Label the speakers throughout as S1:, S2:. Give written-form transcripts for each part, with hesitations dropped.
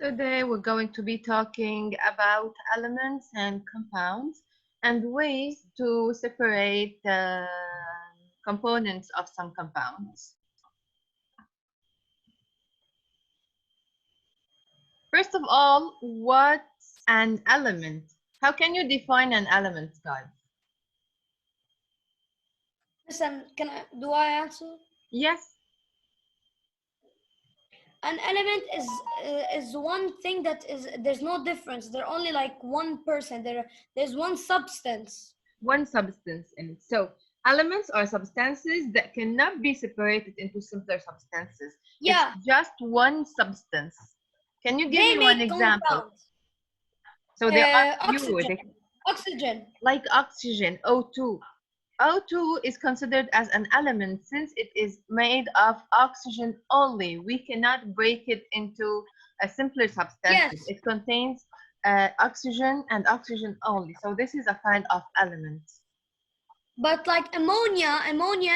S1: Today we're going to be talking about elements and compounds and ways to separate the components of some compounds. First of all, what's an element? How can you define an element, guys?
S2: Listen, do I answer?
S1: Yes.
S2: An element is one thing that there's no difference. They're only like 1%. There's one substance.
S1: One substance in it. So elements are substances that cannot be separated into simpler substances.
S2: Yeah.
S1: It's just one substance. Can you give me one example?
S2: Compounds.
S1: So there are
S2: oxygen. Oxygen.
S1: Like oxygen, O2. O2 is considered as an element since it is made of oxygen only. We cannot break it into a simpler substance.
S2: Yes.
S1: It contains oxygen and oxygen only. So this is a kind of element.
S2: But like ammonia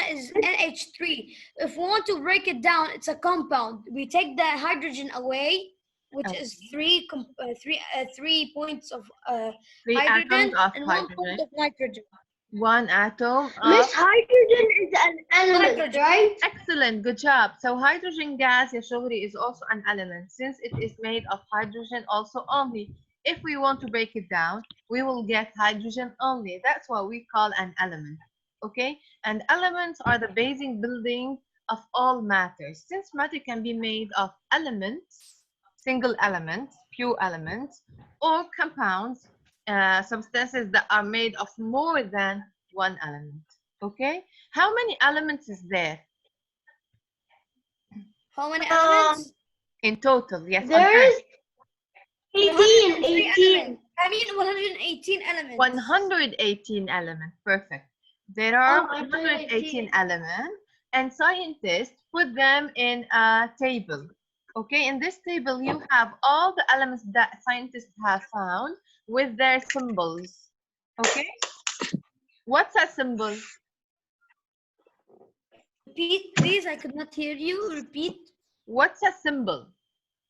S2: is NH3. If we want to break it down, it's a compound. We take the hydrogen away, which is three points of hydrogen and 1 point of nitrogen.
S1: One atom of...
S3: Miss, hydrogen is an element,
S2: nitrogen.
S3: right?
S1: Excellent, good job. So hydrogen gas, ya shogri, is also an element since it is made of hydrogen also only. If we want to break it down, we will get hydrogen only. That's what we call an element, okay? And elements are the basic building of all matter. Since matter can be made of elements, single elements, pure elements, or compounds, substances that are made of more than one element, okay? How many elements is there?
S2: How many elements?
S1: In total, yes.
S3: There is 18.
S2: I mean 118 elements.
S1: 118 elements, perfect. There are 118 elements, and scientists put them in a table. Okay, in this table you have all the elements that scientists have found with their symbols. Okay, what's a symbol?
S2: Repeat, please. I could not hear you. Repeat.
S1: What's a symbol?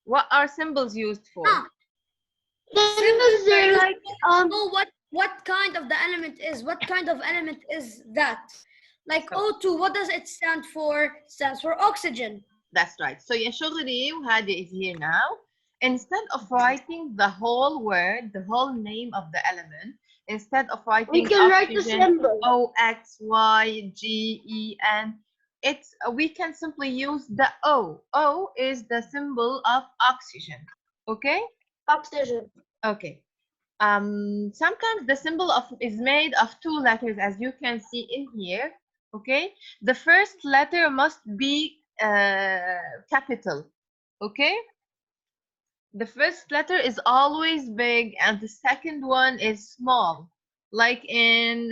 S1: What are symbols used for?
S3: Symbols are like
S2: know what kind of the element is. What kind of element is that? Like O2, what does it stand for? It stands for oxygen.
S1: That's right. So Yashogri Hadi is here now. Instead of writing the whole word, the whole name of the element, instead of writing
S3: we can write the
S1: oxygen,
S3: symbol.
S1: O, X, Y, G, E, N, we can simply use the O. O is the symbol of oxygen. Okay?
S3: Oxygen.
S1: Okay. Sometimes the symbol is made of two letters, as you can see in here. Okay? The first letter must be capital. Okay? The first letter is always big and the second one is small, like in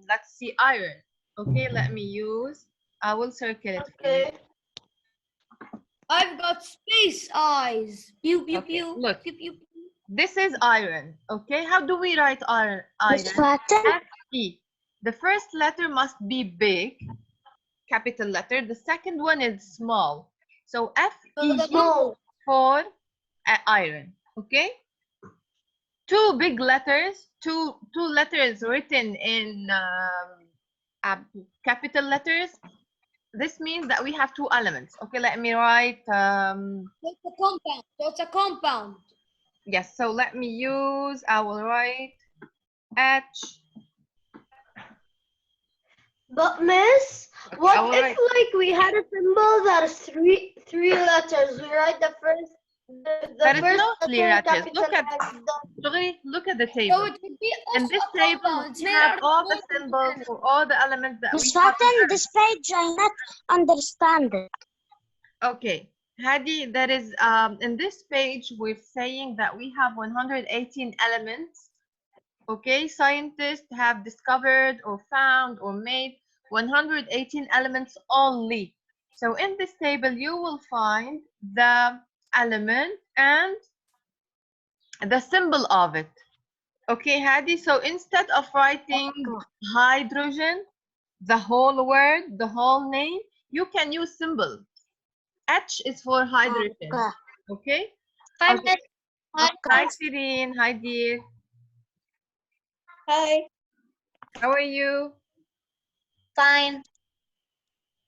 S1: let's see, iron. Okay, let me use, I will circle it for you.
S2: I've got space eyes. Pew pew pew.
S1: Look,
S2: pew, pew, pew.
S1: This is iron. Okay, how do we write iron? F-E. The first letter must be big, capital letter. The second one is small. So F-E for iron. Okay. Two big letters, two letters written in capital letters. This means that we have two elements. Okay, let me write.
S2: It's a compound. So it's a compound.
S1: Yes. So let me use. I will write H.
S3: But Miss, what if like we had a symbol that is three letters? We write the first.
S1: There is no three letters. Look at the table.
S2: So it would be
S1: in this table, we have all the symbols for all the elements that we have.
S4: This page I not understand it.
S1: Okay, Hadi, there is in this page we're saying that we have 118 elements. Okay, scientists have discovered or found or made 118 elements only. So in this table you will find the element and the symbol of it. Okay, Hadi, so instead of writing hydrogen, the whole word, the whole name, you can use symbol. H is for hydrogen. Okay?
S4: 5
S1: Okay.
S4: minutes.
S1: Hi, Sirin. Hi, dear.
S4: Hi.
S1: How are you?
S4: Fine.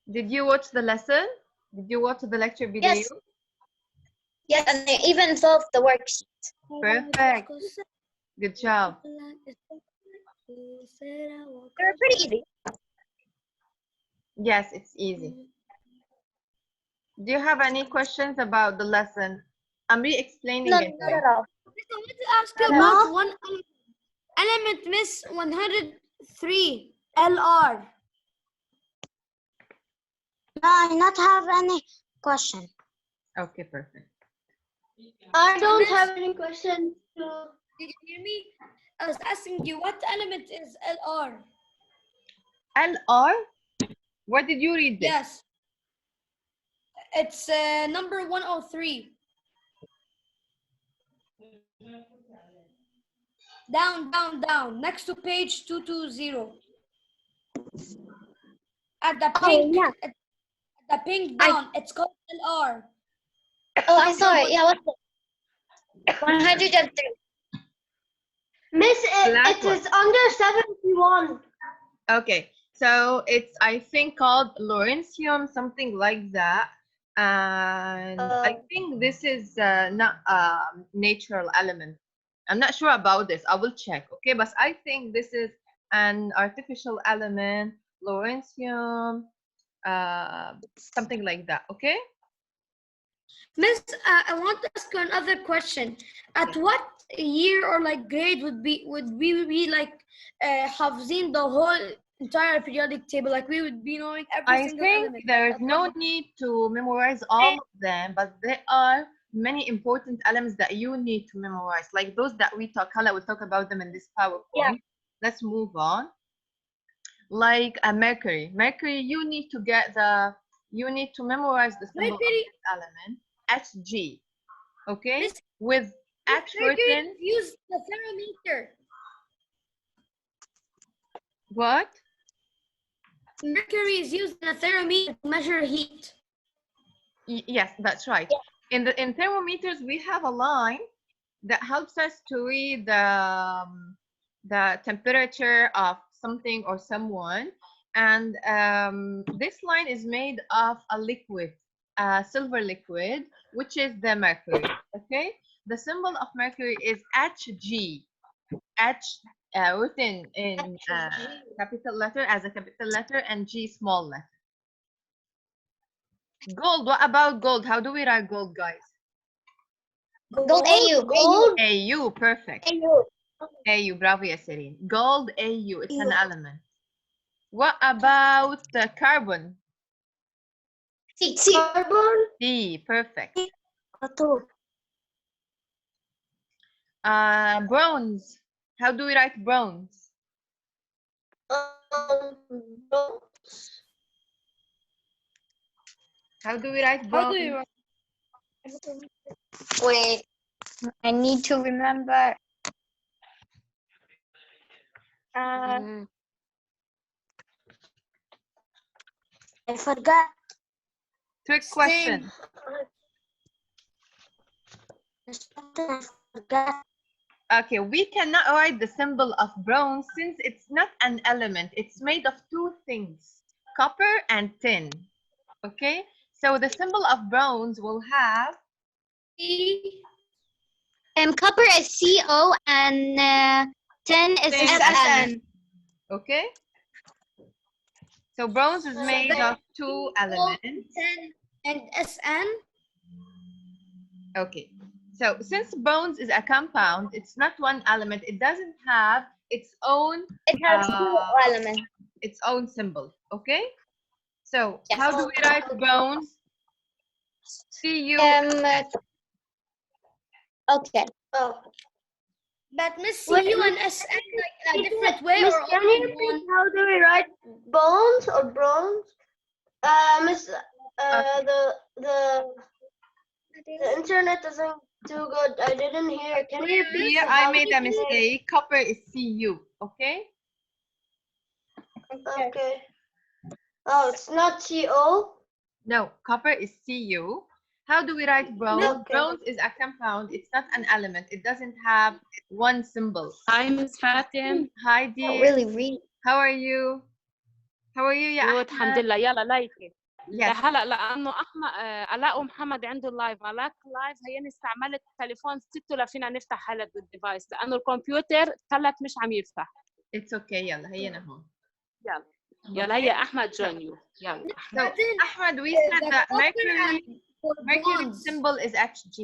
S1: Did you watch the lesson? Did you watch the lecture video?
S4: Yes. Yes, and I even solved the worksheet.
S1: Perfect. Good job.
S4: They're pretty easy.
S1: Yes, it's easy. Do you have any questions about the lesson? I'm re-explaining
S4: No,
S1: it.
S4: not at all.
S2: I want to ask you about one element, Miss 103 LR.
S4: No, I not have any question.
S1: Okay, perfect.
S3: I don't have any questions.
S2: Did you hear me? I was asking you what element is LR?
S1: LR? Where did you read this?
S2: Yes. It's number 103. Down. Next to page 220. At the pink,
S4: yeah.
S2: at the pink down, it's called LR.
S4: Oh, I saw it. Yeah, what's it? 103.
S3: Miss,
S1: Black
S3: it
S1: one.
S3: is under 71.
S1: Okay, so it's, I think, called Lawrencium, something like that. And I think this is not a natural element. I'm not sure about this. I will check. Okay, but I think this is an artificial element, Lawrencium, something like that. Okay.
S2: Miss, I want to ask you another question. At what year or like grade would we be like having the whole entire periodic table? Like we would be knowing every
S1: I
S2: single
S1: think
S2: element.
S1: there's
S2: At
S1: no
S2: what-
S1: need to memorize all of them, but there are many important elements that you need to memorize, like those that we talk. Hala will talk about them in this PowerPoint.
S4: Yeah.
S1: Let's move on. Like a Mercury. Mercury, you need to memorize the symbol of
S2: Mercury,
S1: this element, Hg. Okay?
S2: Miss,
S1: With H
S2: Mercury
S1: written,
S2: use the thermometer.
S1: what?
S2: Mercury is used in a thermometer to measure heat.
S1: Yes, that's right. In thermometers, we have a line that helps us to read the temperature of something or someone, and this line is made of a liquid, a silver liquid, which is the mercury. Okay, the symbol of mercury is Hg. H written in capital letter as a capital letter and G small letter. Gold. What about gold? How do we write gold, guys?
S4: Gold AU.
S3: Gold.
S1: AU. Perfect.
S4: AU.
S1: AU. Bravo, Yaserin. Gold AU. It's an element. What about the carbon?
S4: C.
S3: Carbon.
S1: C. Perfect.
S4: Two.
S1: Bronze. How do we write bronze?
S3: Bronze.
S1: How do we write
S2: How do
S1: bronze?
S2: you?
S4: Wait, I need to remember. I forgot.
S1: Trick question.
S4: I forgot.
S1: Okay, we cannot write the symbol of bronze since it's not an element. It's made of two things, copper and tin. Okay, so the symbol of bronze will have
S4: Copper is CO and tin is SN.
S1: Okay, so bronze is made of two elements.
S2: 10 and SN.
S1: Okay, so since bronze is a compound, it's not one element. It doesn't have its own.
S4: It has two elements.
S1: Its own symbol. Okay, so
S4: Yes.
S1: how do we write bronze? CU.
S4: Okay.
S3: Oh.
S2: But Miss
S3: Wait,
S2: CU and
S3: Miss-
S2: SN like in a different way
S3: Miss,
S2: or
S3: can
S2: only
S3: you repeat
S2: one?
S3: how do we write bones or bronze? Miss, the internet isn't too good. I didn't hear. Can you repeat?
S1: Here I made a mistake. Copper is CU. Okay.
S3: Okay. Oh, it's not CO.
S1: No, copper is Cu, How do we write bronze?
S3: Okay.
S1: Bronze is a compound. It's not an element. It doesn't have one symbol.
S5: Hi, Miss Fatim.
S1: Hi,
S4: Not
S1: dear.
S4: really read.
S1: How are you? How are you, يا
S5: Good, الحمد
S1: أحمد?
S5: لله. يلا لايكي.
S1: Yes.
S5: هلا لانه احمد علاء ومحمد عنده اللايف، علاء لايف هيني استعملت تليفون ستو لفينا نفتح هلا بالديفايس لانه الكمبيوتر ثلث مش عم يفتح.
S1: It's okay. يلا هينا هون.
S5: يلا هيا احمد join you. يلا
S1: So, Ahmed, we said that Mercury symbol is Hg,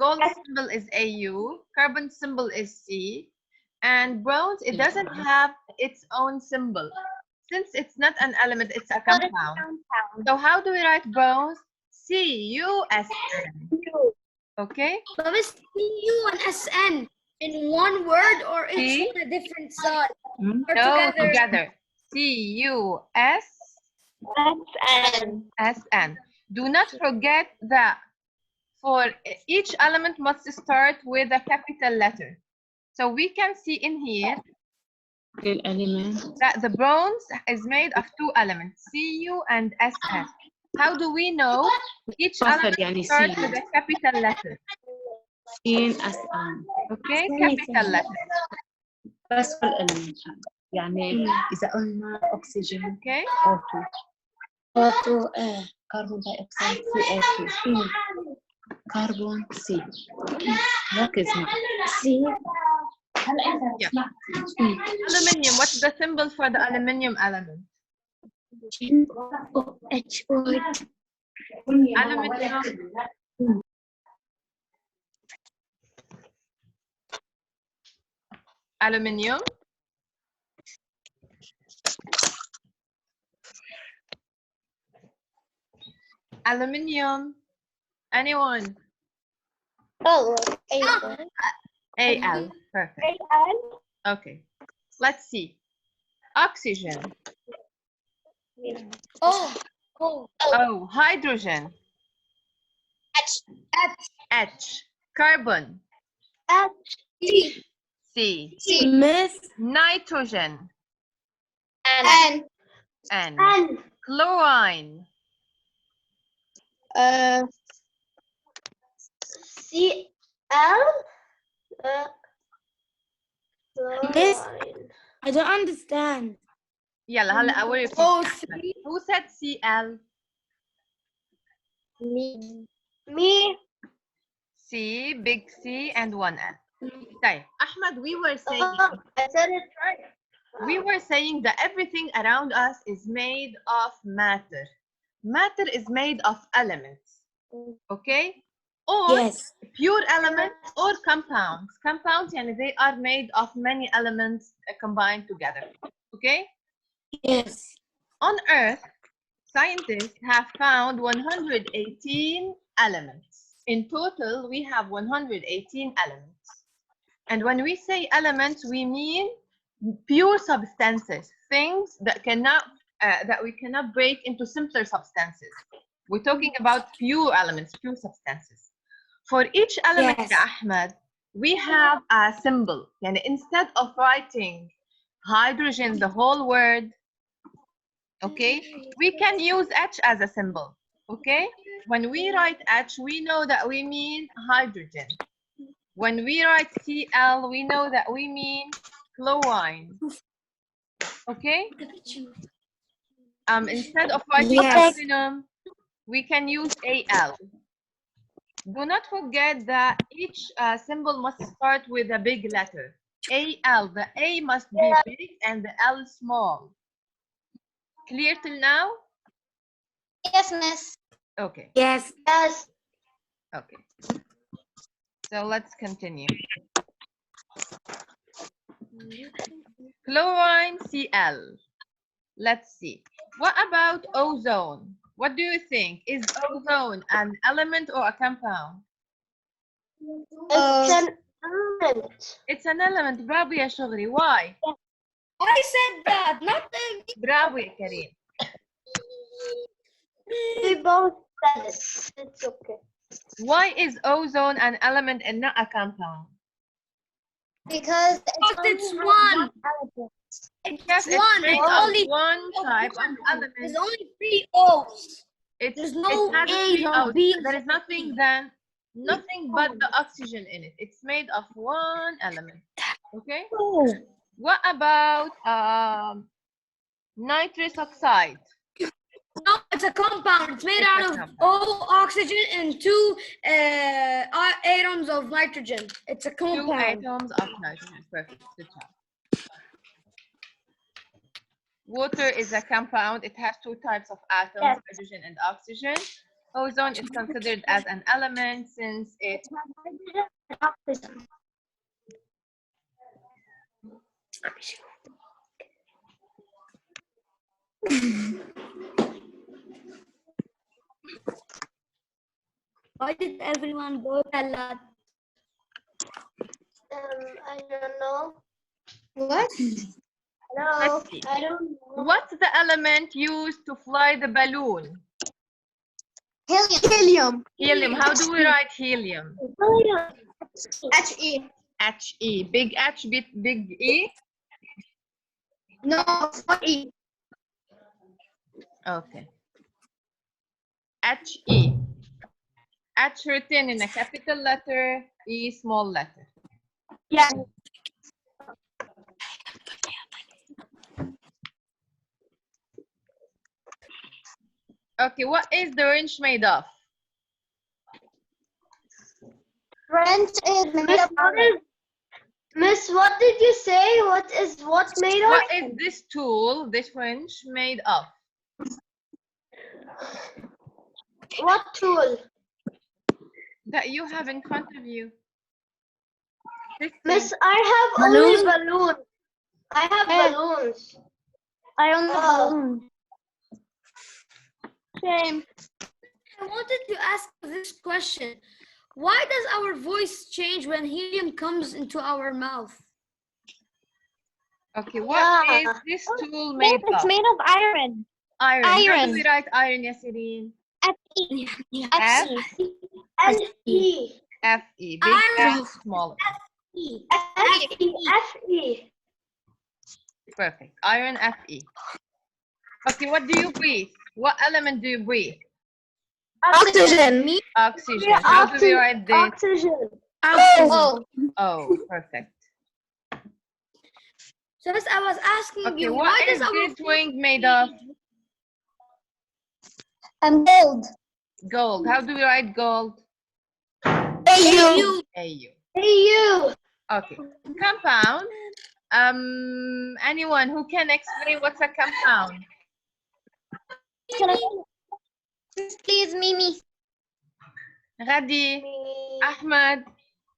S1: gold symbol is Au, carbon symbol is C, and bronze, it doesn't have its own symbol. Since it's not an element, it's a compound. So how do we write bronze? C-U-S-N. Okay?
S2: But it's U and SN in one word or
S1: See?
S2: each on a different side? Or
S1: No,
S2: together?
S1: together. C-U-S-S-N. Do not forget that for each element must start with a capital letter. So we can see in here
S5: الاليمنت
S1: that the bronze is made of two elements, Cu and Sn. How do we know each element
S5: يعني
S1: starts
S5: C.
S1: with a capital letter?
S5: سين اس ان
S1: Okay, capital letter.
S5: بس في الاليمنت يعني اذا قلنا اكسجين
S1: Okay,
S5: O2 كربون داي اكسيد CO2 كربون سي ركز معي سي هلا انت
S1: aluminium. What's the symbol for the aluminium element? Aluminium. Aluminium. Aluminium. Anyone?
S3: Oh,
S1: Al. Perfect. Okay. Let's see. Oxygen.
S2: Oh,
S1: Oh, hydrogen. H. Carbon.
S2: E,
S1: C.
S5: مس
S1: Nitrogen.
S3: and
S1: N. Chlorine.
S3: CL.
S4: Miss?
S3: Chlorine.
S4: I don't understand.
S1: يلا هلا I will repeat.
S2: O3.
S1: Who said Cl?
S3: Me.
S1: C, big C, and one L. طيب, Ahmad, we were saying
S3: I said it right.
S1: that everything around us is made of matter. Matter is made of elements. Okay? Or
S4: Yes.
S1: pure elements or compounds. Compounds, yani they are made of many elements combined together. Okay?
S4: Yes.
S1: On Earth, scientists have found 118 elements. In total, we have 118 elements. And when we say elements, we mean pure substances, things that we cannot break into simpler substances. We're talking about pure elements, pure substances. For each element,
S4: Yes.
S1: Ahmed, we have a symbol. And instead of writing hydrogen, the whole word, okay, we can use H as a symbol. Okay, when we write H, we know that we mean hydrogen. When we write Cl, we know that we mean chlorine. Okay, instead of writing
S4: Yes.
S1: aluminum, we can use Al. Do not forget that each symbol must start with a big letter. Al, the A must be big and the L small. Clear till now?
S3: Yes, miss.
S1: Okay,
S4: Yes.
S3: Yes.
S1: okay. So let's continue. Chlorine, Cl. Let's see. What about ozone? What do you think? Is ozone an element or a compound?
S3: It's an element.
S1: It's an element. Bravo يا شغري. Why?
S2: I said that, not the.
S1: Bravo يا كريم.
S3: We both said it. It's okay.
S1: Why is ozone an element and not a compound?
S3: Because
S2: It's one.
S1: Yes, it's
S2: one.
S1: made
S2: It's
S1: of
S2: only
S1: one type of
S2: There's
S1: element.
S2: only 3 O's. There's
S1: it
S2: no
S1: has a
S2: A,
S1: three
S2: no
S1: out.
S2: B.
S1: There is nothing but the oxygen in it. It's made of one element. Okay. What about nitrous oxide?
S2: No, it's a compound. It's made
S1: It's
S2: out
S1: a
S2: of
S1: compound.
S2: O oxygen and 2 atoms of nitrogen. It's a
S1: 2
S2: compound.
S1: atoms of nitrogen. Perfect. Good job. Water is a compound. It has 2 types of atoms,
S4: Yes.
S1: hydrogen and oxygen. Ozone is considered as an element since it
S2: Why did everyone go a lot?
S3: I don't know.
S4: What?
S3: No,
S1: Let's see.
S3: I don't know.
S1: What's the element used to fly the balloon?
S4: Helium.
S1: Helium. How do we write helium?
S4: He.
S1: He. Big H, big E.
S4: No, E.
S1: Okay. He. H written in a capital letter, E small letter.
S4: Yeah.
S1: Okay, what is the wrench made of?
S4: Wrench is made
S3: Miss,
S4: of iron.
S3: Miss, what did you say? What is what made of?
S1: What is this tool, this wrench, made of?
S3: What tool?
S1: That you have in front of you. This
S3: Miss,
S1: thing.
S3: I have only balloons. I have balloons.
S4: I own the
S3: Oh.
S4: balloon. Same.
S2: I wanted to ask this question. Why does our voice change when helium comes into our mouth?
S1: Okay, what is
S3: Yeah.
S1: this tool made
S4: It's
S1: of?
S4: made of iron.
S1: Iron. How do
S4: Iron.
S1: we write iron, Yasireen?
S4: Fe.
S1: F
S3: F-E.
S1: Fe. Big
S2: Iron.
S1: F, small.
S3: F-E.
S1: Perfect. Iron Fe. Okay, what do you breathe? What element do you breathe?
S4: Oxygen.
S1: Oxygen. How do we write this?
S3: Oxygen.
S4: Oh.
S1: Oh, perfect.
S2: So as I was asking
S1: Okay,
S2: you,
S1: what
S2: why
S1: is
S2: does our
S1: this wing made of?
S4: Gold.
S1: Gold. How do we write gold?
S4: AU.
S1: Au.
S3: AU.
S1: Okay. Compound. Anyone who can explain what's a compound?
S4: Please, Mimi.
S1: Ghadi, Ahmed,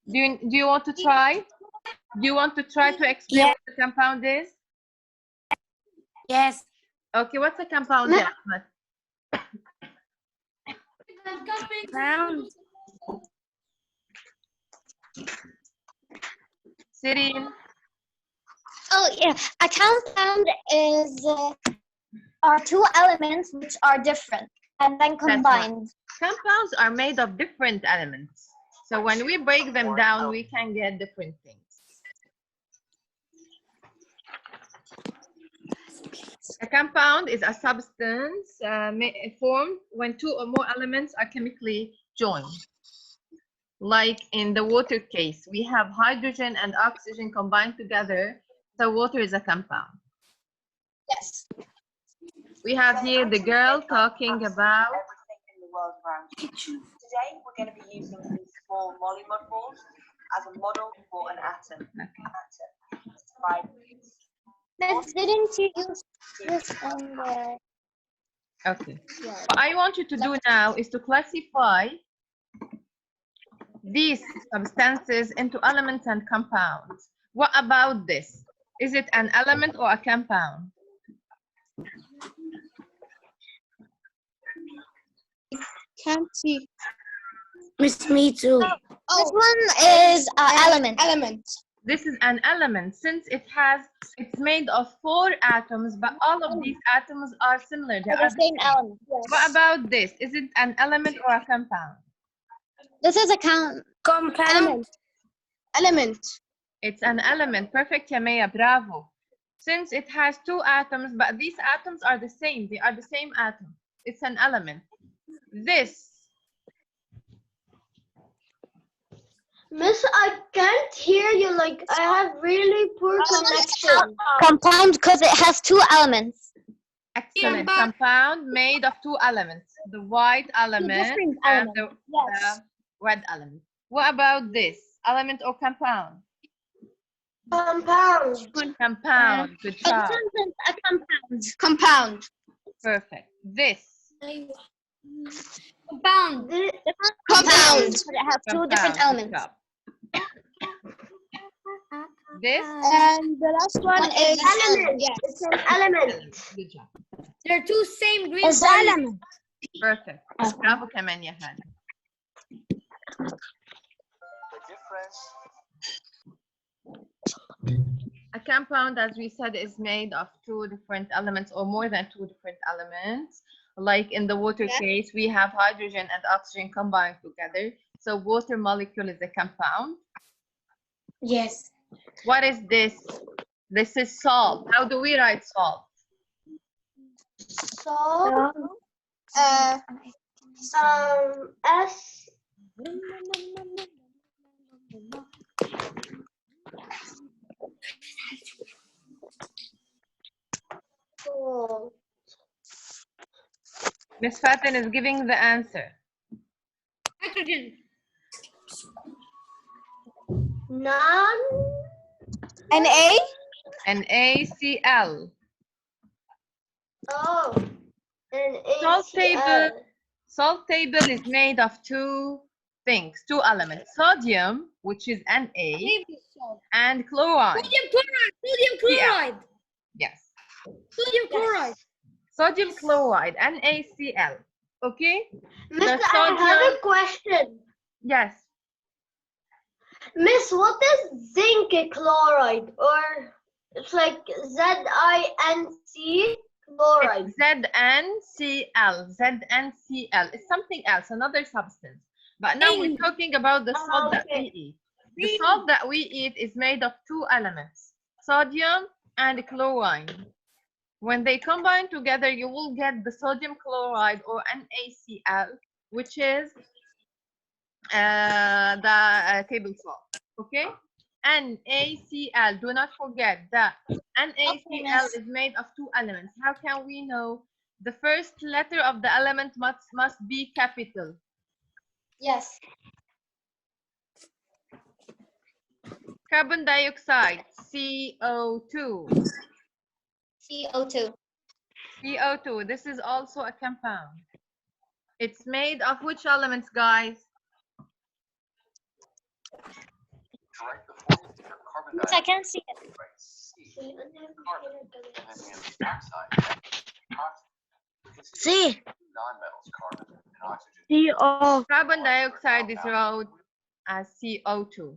S1: do you want to try? Do you want to try to explain what the compound is?
S4: Yes.
S1: Okay, what's a compound, Ahmed?
S4: Round.
S1: Sireen.
S4: Oh yeah, a compound is are 2 elements which are different and then combined.
S1: Compounds are made of different elements. So when we break them down, we can get different things. A compound is a substance formed when 2 or more elements are chemically joined. Like in the water case, we have hydrogen and oxygen combined together, so water is a compound.
S4: Yes.
S1: We have here the girl talking about
S6: everything in the world around you. Today, we're going to be using these small molly mud balls as a model for an atom.
S4: Miss, didn't you use this in the...
S1: Okay. What I want you to do now is to classify these substances into elements and compounds. What about this? Is it an element or a compound?
S4: Can't see.
S2: Miss me too.
S4: This one is element. Element.
S1: This is an element since it's made of 4 atoms, but all of these atoms are similar. They
S4: The
S1: are
S4: same element. Yes.
S1: What about this? Is it an element or a compound?
S4: This is a
S2: Compound.
S4: Element.
S1: It's an element. Perfect, Yamea. Bravo. Since it has 2 atoms, but these atoms are the same. They are the same atom. It's an element. This.
S3: Miss, I can't hear you. Like, I have really poor connection.
S4: Compound because it has 2 elements.
S1: Excellent. Compound made of 2 elements. The white element
S4: different
S1: and
S4: elements,
S1: the
S4: yes.
S1: red element. What about this? Element or compound?
S3: Compound.
S1: Compound. Good job.
S4: A compound.
S1: Perfect. This.
S2: Compound.
S4: Compound. Because it has 2 different
S1: Compound. Good
S4: elements.
S1: job. This.
S4: And the last one is
S3: Element.
S4: yes.
S3: It's an element.
S1: Good job.
S2: They're 2 same green
S4: It's
S2: bodies.
S4: element.
S1: Perfect. برافو كمان يا هاني.
S6: The difference.
S1: A compound, as we said, is made of 2 different elements or more than 2 different elements. Like in the water case, we have hydrogen and oxygen combined together. So water molecule is a compound.
S4: Yes.
S1: What is this? This is salt. How do we write salt?
S3: So, S. Oh,
S1: Miss Fatin is giving the answer.
S2: Nitrogen.
S3: none.
S4: Na?
S1: NaCl.
S3: Oh, an
S1: Salt
S3: ACL.
S1: table. Salt table is made of 2 things, 2 elements. Sodium, which is Na, and chloride.
S2: Sodium chloride. Sodium chloride.
S1: Yes.
S2: Sodium chloride.
S1: Sodium chloride, NaCl. Okay?
S3: Miss,
S1: The
S3: I have
S1: sodium-
S3: a question.
S1: Yes.
S3: Miss, what is zinc chloride? Or it's like ZINC chloride.
S1: It's ZNCl. ZNCl. It's something else, another substance. But now we're talking about the salt that we eat. The salt that we eat is made of 2 elements, sodium and chlorine. When they combine together, you will get the sodium chloride or NaCl, which is the table salt. Okay? NaCl. Do not forget that NaCl is made of 2 elements. How can we know? The first letter of the element must be capital.
S4: Yes.
S1: Carbon dioxide, CO2.
S4: CO2.
S1: CO2. This is also a compound. It's made of which elements, guys?
S6: Write the formula here. Carbon
S4: I can't see it.
S6: dioxide, C, carbon, and then the oxide, oxygen.
S4: See.
S6: Non-metals, carbon and oxygen.
S1: Carbon dioxide is wrote as CO2.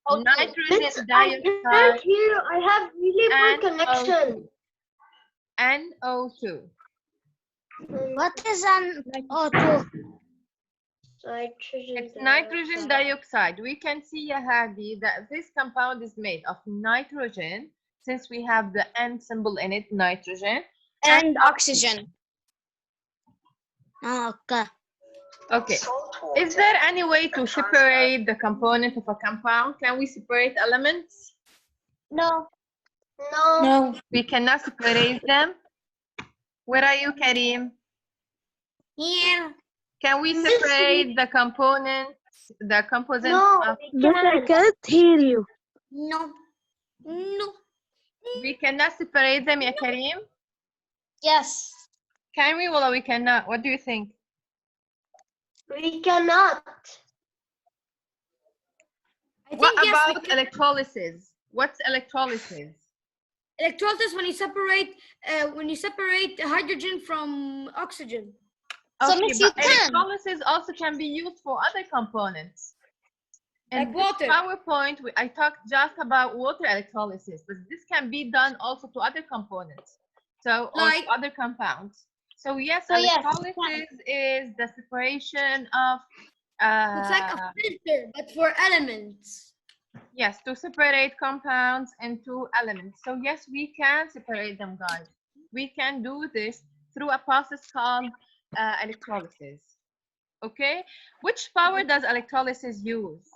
S3: Miss,
S1: Nitrogen
S3: I can't
S1: dioxide,
S3: hear. I have really poor connection.
S1: NO2.
S4: What is an O2?
S3: Nitrogen
S1: It's nitrogen dioxide. We can see, Hadi, that this compound is made of nitrogen, since we have the N symbol in it, nitrogen.
S4: And oxygen. Okay.
S1: Okay. Is there any way to separate the component of a compound? Can we separate elements?
S4: No.
S3: No.
S1: We cannot separate them. Where are you, Karim?
S2: Here.
S1: Can we separate the components, the composite
S3: No,
S1: of...
S3: we can't.
S7: can't hear you.
S2: No. No.
S1: We cannot separate them, ya Karim?
S4: Yes.
S1: Can we? Well, we cannot. What do you think?
S3: We cannot.
S2: I think
S1: What
S2: yes, we
S1: about
S2: can.
S1: electrolysis? What's electrolysis?
S2: Electrolysis when you separate hydrogen from oxygen.
S4: So
S1: Okay,
S4: means you
S1: but
S4: can.
S1: electrolysis also can be used for other components. In
S2: Like
S1: this
S2: water.
S1: PowerPoint, I talked just about water electrolysis, but this can be done also to other components, so or
S2: Like-
S1: to other compounds. So yes,
S4: So yes,
S1: electrolysis is the separation of
S2: It's like a filter, but for elements.
S1: yes, to separate compounds into elements. So yes, we can separate them, guys. We can do this through a process called electrolysis. Okay, which power does electrolysis use?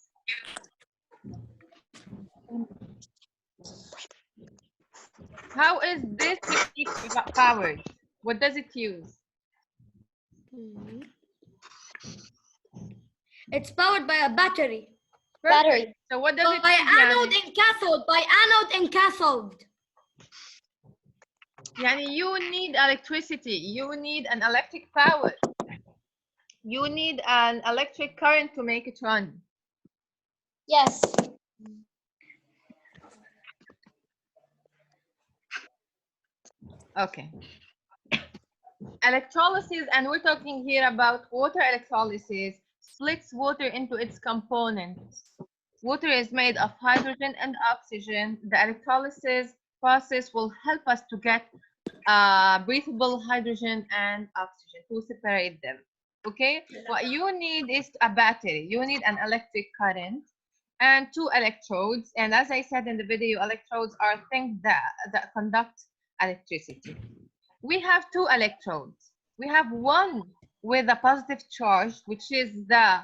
S1: How is this technique powered? What does it use?
S2: It's powered by a battery.
S4: Battery.
S1: So what does it
S2: By
S1: use?
S2: anode and cathode. By anode and cathode.
S1: Yani you need electricity. You need an electric power. You need an electric current to make it run.
S4: Yes.
S1: Okay. Electrolysis, and we're talking here about water electrolysis, splits water into its components. Water is made of hydrogen and oxygen. The electrolysis process will help us to get breathable hydrogen and oxygen to separate them. Okay, what you need is a battery. You need an electric current and 2 electrodes. And as I said in the video, electrodes are things that conduct electricity. We have 2 electrodes. We have one with a positive charge, which is the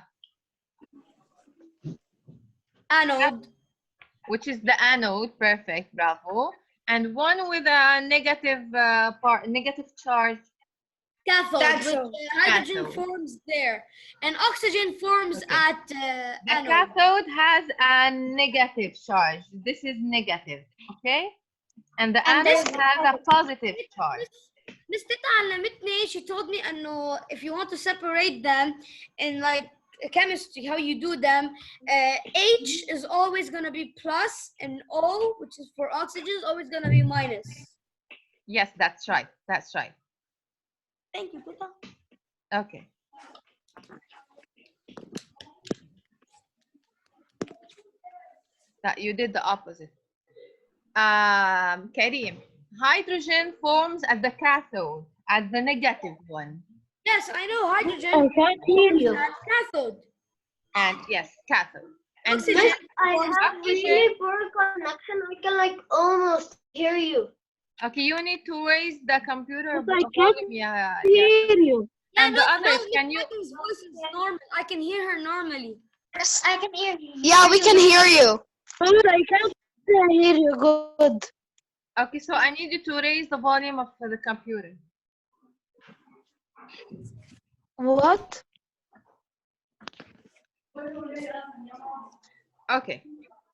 S2: Anode.
S1: which is the anode. Perfect, bravo. And one with a negative negative charge.
S2: Cathode. Which, hydrogen
S1: Cathode.
S2: forms there. And oxygen forms
S1: Okay.
S2: at
S1: The
S2: anode.
S1: cathode has a negative charge. This is negative, okay? And the anode has a positive charge.
S2: Miss Tita علمتني, she told me انه if you want to separate them in like chemistry, how you do them, H is always going to be plus and O, which is for oxygen, is always going to be minus.
S1: Yes, that's right. That's right.
S2: Thank you, Tita.
S1: Okay. That you did the opposite. Kareem, hydrogen forms at the cathode, at the negative one.
S2: Yes, I know hydrogen.
S3: I can't hear you.
S2: At cathode.
S1: And yes, cathode. And
S2: Oxygen.
S3: Miss, I have
S1: oxygen.
S3: really poor connection. I can like almost hear you.
S1: Okay, you need to raise the computer
S3: But I can't
S1: volume. Yeah.
S3: Hear you.
S2: Yeah,
S1: And the others, can you?
S2: Miss voice is normal. I can hear her normally.
S4: Yes, I can hear you.
S7: Yeah, we can hear you.
S3: But I can't hear you good.
S1: Okay, so I need you to raise the volume of the computer.
S3: What?
S1: Okay,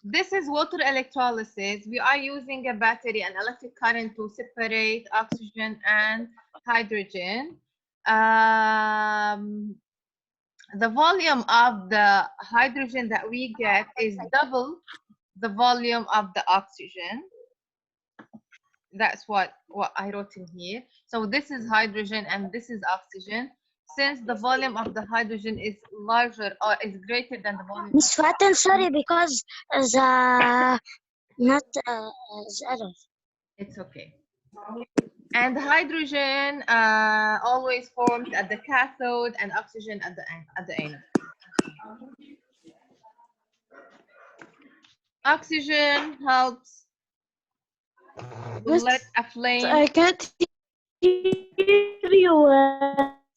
S1: this is water electrolysis. We are using a battery and electric current to separate oxygen and hydrogen. The volume of the hydrogen that we get is double the volume of the oxygen. That's what I wrote in here. So this is hydrogen and this is oxygen. Since the volume of the hydrogen is larger or is greater than the volume.
S7: Miss Fatin, sorry, because the not the
S1: It's okay. And hydrogen always forms at the cathode and oxygen at the anode. Oxygen helps let a flame.
S3: I can't hear you.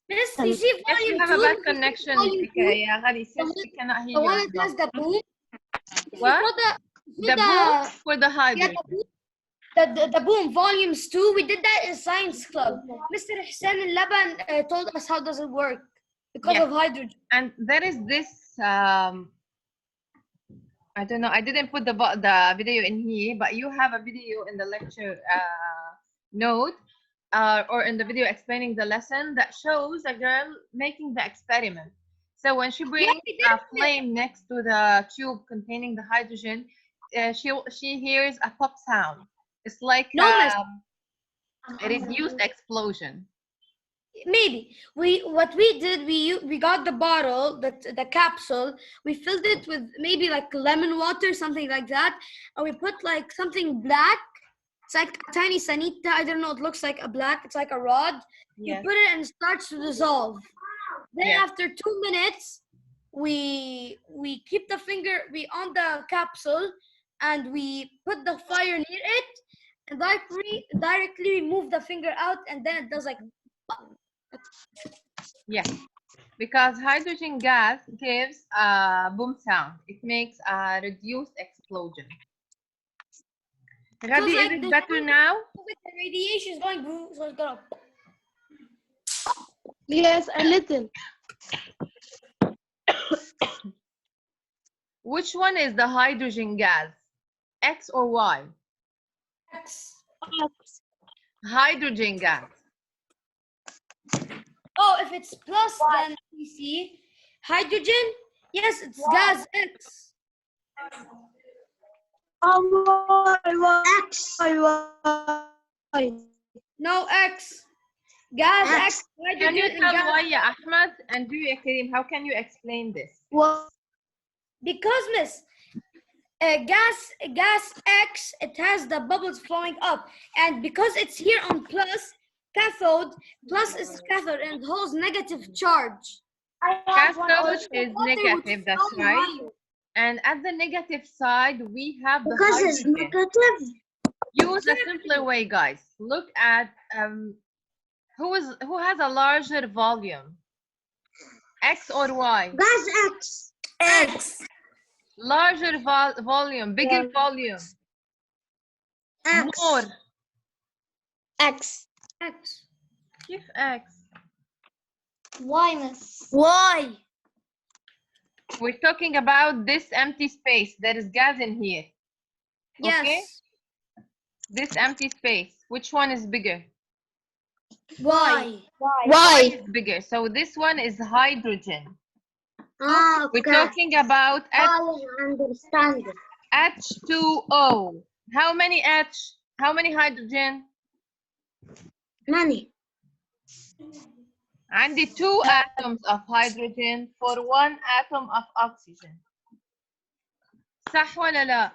S2: Miss, you see
S1: Yes, you
S2: volume
S1: have a
S2: 2?
S1: bad connection. Yeah, Hadi, since we cannot hear
S2: The
S1: you.
S2: one
S1: as
S2: that
S1: well.
S2: has the boom.
S1: What? The boom for the
S2: Yeah,
S1: hydrogen.
S2: the boom, volumes 2. We did that in science club. Mr. Hussein Al-Laban told us how does it work because
S1: Yes.
S2: of hydrogen.
S1: And there is this. I don't know. I didn't put the video in here, but you have a video in the lecture note or in the video explaining the lesson that shows a girl making the experiment. So when she brings a flame next to the tube containing the hydrogen, she hears a pop sound. It's like a reduced explosion.
S2: Maybe what we did, we got the bottle, the capsule, we filled it with maybe like lemon water, something like that, and we put like something black. It's like a tiny sanita. I don't know. It looks like a black. It's like a rod.
S1: Yes.
S2: You put it and it starts to dissolve. Then
S1: Yes.
S2: after 2 minutes, we keep the finger on the capsule and we put the fire near it and directly move the finger out, and then it does like.
S1: Yes. Because hydrogen gas gives a boom sound. It makes a reduced explosion. Gadi, is
S2: like
S1: it better now?
S2: the radiation is going boom, so it's gonna.
S3: Yes, a little.
S1: Which one is the hydrogen gas? X or Y?
S2: X.
S1: Hydrogen gas.
S2: Oh, if it's plus, then we see hydrogen. Yes, it's gas X. No X. Gas X.
S1: Can you
S2: Hydrogen and
S1: tell
S2: gas.
S1: why, ya Ahmed? And do you, Kareem, how can you explain this?
S2: Because, miss, gas X, it has the bubbles flowing up, and because it's here on plus, cathode, plus is cathode and holds negative charge.
S1: Cathode is negative, that's right. And at the negative side, we have the
S7: Because
S1: hydrogen.
S7: it's negative.
S1: Use a simpler way, guys. Look at who has a larger volume? X or Y?
S7: Gas X.
S2: X.
S1: Larger volume, bigger volume.
S7: X.
S1: More.
S7: X.
S2: X.
S1: Give X.
S4: Y, miss.
S2: Y.
S1: We're talking about this empty space. There is gas in here.
S2: Yes.
S1: Okay? This empty space. Which one is bigger?
S2: Y.
S7: Y.
S1: Is bigger. So this one is hydrogen.
S7: Ah,
S1: We're
S7: okay.
S1: talking about
S7: I understand it.
S1: H2O. How many H? How many hydrogen?
S7: Many.
S1: عندي 2 atoms of hydrogen for 1 atom of oxygen. صح ولا لا؟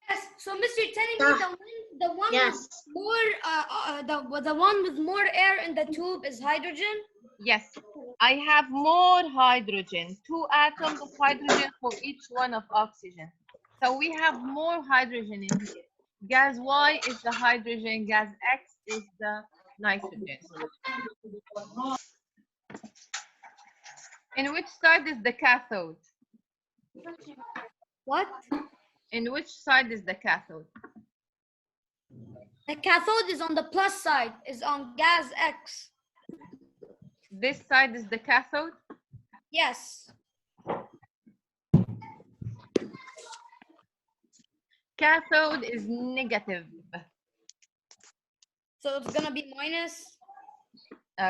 S2: Yes. So, miss, you're telling me the one
S7: Yes.
S2: with more the one with more air in the tube is hydrogen?
S1: Yes. I have more hydrogen. 2 atoms of hydrogen for each one of oxygen. So we have more hydrogen in here. Gas Y is the hydrogen. Gas X is the nitrogen. In which side is the cathode?
S2: What?
S1: In which side is the cathode?
S2: The cathode is on the plus side, is on gas X.
S1: This side is the cathode?
S2: Yes.
S1: Cathode is negative.
S2: So it's gonna be minus.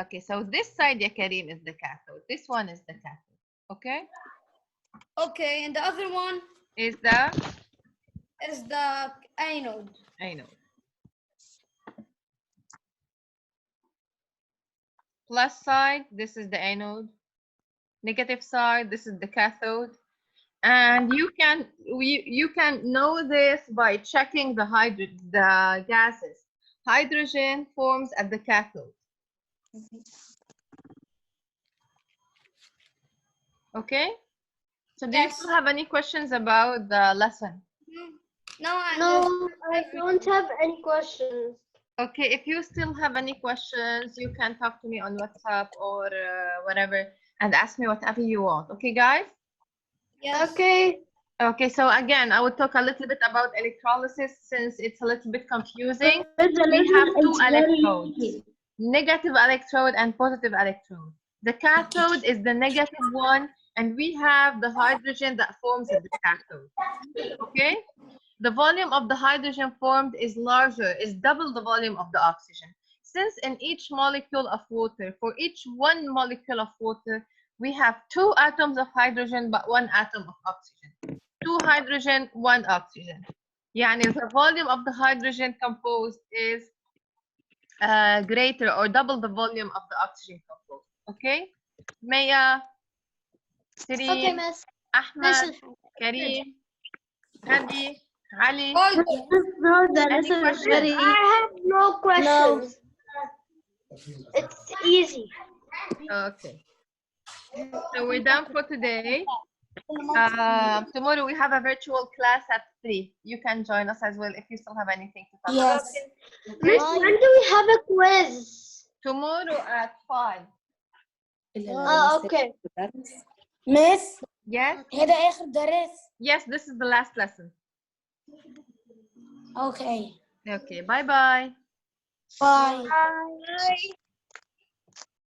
S1: Okay, so this side, ya Kareem, is the cathode. This one is the cathode. Okay?
S2: Okay, and the other one
S1: Is the
S2: anode.
S1: anode. Plus side, this is the anode. Negative side, this is the cathode. And you can know this by checking the gases. Hydrogen forms at the cathode. Okay? So do you still have any questions about the lesson?
S2: No, I
S3: don't have any questions.
S1: Okay, if you still have any questions, you can talk to me on WhatsApp or whatever and ask me whatever you want. Okay, guys?
S2: Yes.
S3: Okay.
S1: Okay, so again, I will talk a little bit about electrolysis since it's a little bit confusing. We have 2 electrodes, negative electrode and positive electrode. The cathode is the negative one, and we have the hydrogen that forms at the cathode. Okay? The volume of the hydrogen formed is larger, is double the volume of the oxygen. Since in each molecule of water, for each 1 molecule of water, we have 2 atoms of hydrogen but 1 atom of oxygen. 2 hydrogen, 1 oxygen. Yani the volume of the hydrogen composed is greater or double the volume of the oxygen composed. Okay? Maya, Sireen,
S4: Okay, miss.
S1: Ahmed, Kareem, Hadi, Ali.
S3: Any questions? I have no questions. It's easy.
S1: Okay. So we're done for today. Tomorrow we have a virtual class at 3. You can join us as well if you still have anything to talk about.
S3: Miss, when do we have a quiz?
S1: Tomorrow at 5.
S3: اوكي.
S7: مس
S1: Yes.
S7: هذا آخر درس.
S1: Yes, this is the last lesson.
S7: Okay.
S1: Okay, bye bye.
S7: Bye.
S4: Bye.